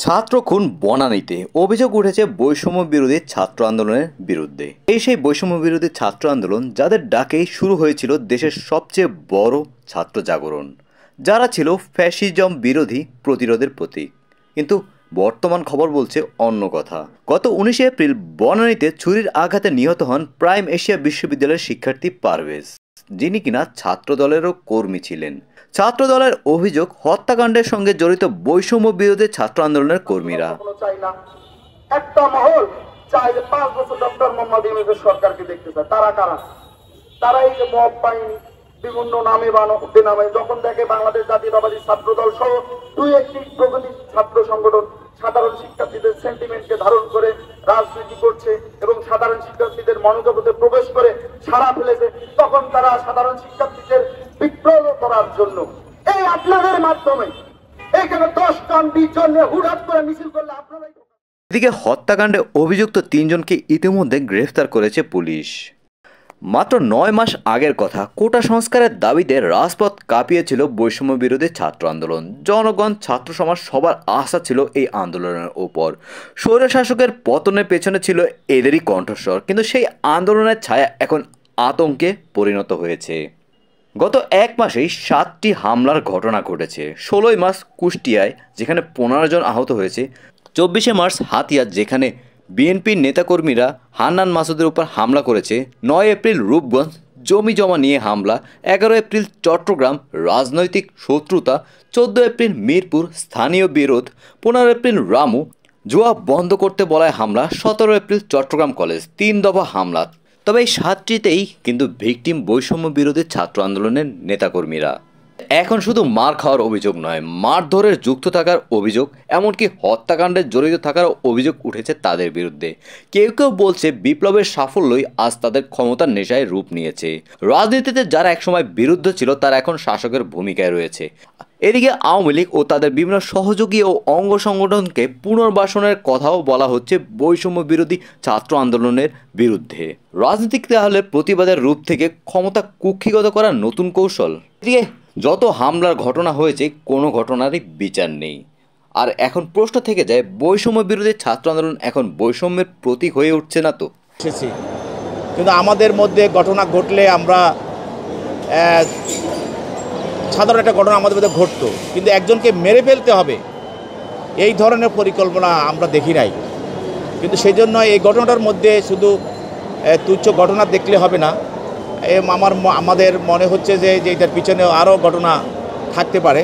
ছাত্র খুন বনানীতে অভিযোগ উঠেছে বৈষম্য বিরোধী ছাত্র আন্দোলনের বিরুদ্ধে। এই সেই বৈষম্য বিরোধী ছাত্র আন্দোলন যাদের ডাকেই শুরু হয়েছিল দেশের সবচেয়ে বড় ছাত্র জাগরণ, যারা ছিল ফ্যাসিজম বিরোধী প্রতিরোধের প্রতীক। কিন্তু বর্তমান খবর বলছে অন্য কথা। গত 19 এপ্রিল বনানীতে ছুরির আঘাতে নিহত হন প্রাইম এশিয়া বিশ্ববিদ্যালয়ের শিক্ষার্থী পারভেজ, যিনি কিনা ছাত্র দলেরও কর্মী ছিলেন। ছাত্র দলের অভিযোগ, হত্যাকাণ্ডের সঙ্গে জড়িত বৈষম্য বিরোধী ছাত্র আন্দোলনের কর্মীরা। একটা মহল চাই 5 বছর ডক্টর মোহাম্মদ ইউনূসের সরকারকে দেখতে চায়। তারা কারা? তারা এই যে মব বাহিনী বিভিন্ন নামে বেনামে যখন দেখে বাংলাদেশ জাতীয়তাবাদী ছাত্র দল সহ 2-1টি প্রগতি ছাত্র সংগঠন সাধারণ শিক্ষার্থীদের সেন্টিমেন্টকে ধারণ করে রাজনীতি করছে এবং সাধারণ শিক্ষার্থীদের মনোজগতে প্রবেশ করে সাড়া ফেলেছে, তখন তারা সাধারণ শিক্ষার্থীদের বিপ্লব করার জন্য এই আপনাদের মাধ্যমে এখানে 10 জন 20 জন হুড়াট করে মিছিল করলে আপনারাই। এদিকে হত্যাকাণ্ডে অভিযুক্ত 3 জনকে ইতিমধ্যে গ্রেফতার করেছে পুলিশ। মাত্র 9 মাস আগের কথা, কোটা সংস্কারের দাবিতে রাজপথ কাঁপিয়েছিল বৈষম্য বিরোধী ছাত্র আন্দোলন। জনগণ, ছাত্র সমাজ সবার আশা ছিল এই আন্দোলনের ওপর। স্বৈরশাসকের পতনের পেছনে ছিল এদেরই কণ্ঠস্বর, কিন্তু সেই আন্দোলনের ছায়া এখন আতঙ্কে পরিণত হয়েছে। গত 1 মাসেই 7টি হামলার ঘটনা ঘটেছে। 16 মার্চ কুষ্টিয়ায়, যেখানে 15 জন আহত হয়েছে। 24 মার্চ হাতিয়া, যেখানে বিএনপির নেতাকর্মীরা হান্নান মাসুদের উপর হামলা করেছে। 9 এপ্রিল রূপগঞ্জ, জমি জমা নিয়ে হামলা। 11 এপ্রিল চট্টগ্রাম, রাজনৈতিক শত্রুতা। 14 এপ্রিল মিরপুর, স্থানীয় বিরোধ। 15 এপ্রিল রামু, জুয়া বন্ধ করতে বলায় হামলা। 17 এপ্রিল চট্টগ্রাম কলেজ, 3 দফা হামলা। তবে এই 7টিতেই কিন্তু ভিকটিম বৈষম্য বিরোধী ছাত্র আন্দোলনের নেতাকর্মীরা। এখন শুধু মার খাওয়ার অভিযোগ নয়, মারধরের যুক্ত থাকার অভিযোগ, এমনকি হত্যাকাণ্ডে জড়িত থাকার অভিযোগ উঠেছে তাদের বিরুদ্ধে। কেউ কেউ বলছে বিপ্লবের সাফল্যই আজ তাদের ক্ষমতার নেশায় রূপ নিয়েছে। রাজনীতিতে যারা একসময় বিরুদ্ধ ছিল, তারা এখন শাসকের ভূমিকায় রয়েছে। এদিকে আওয়ামী লীগ ও তাদের বিভিন্ন সহযোগী ও অঙ্গ সংগঠনকে পুনর্বাসনের কথাও বলা হচ্ছে বৈষম্য বিরোধী ছাত্র আন্দোলনের বিরুদ্ধে। রাজনীতিক তাহলে প্রতিবাদের রূপ থেকে ক্ষমতা কুক্ষিগত করার নতুন কৌশল। এদিকে যত হামলার ঘটনা হয়েছে, কোনো ঘটনারই বিচার নেই। আর এখন প্রশ্ন থেকে যায়, বৈষম্য বিরোধী ছাত্র আন্দোলন এখন বৈষম্যের প্রতীক হয়ে উঠছে না তো? কিন্তু আমাদের মধ্যে ঘটনা ঘটলে আমরা সাধারণ একটা ঘটনা আমাদের মধ্যে ঘটতো, কিন্তু একজনকে মেরে ফেলতে হবে এই ধরনের পরিকল্পনা আমরা দেখি নাই। কিন্তু সেই জন্য এই ঘটনাটার মধ্যে শুধু তুচ্ছ ঘটনা দেখলে হবে না। আমাদের মনে হচ্ছে যে এটার পিছনে আরও ঘটনা থাকতে পারে।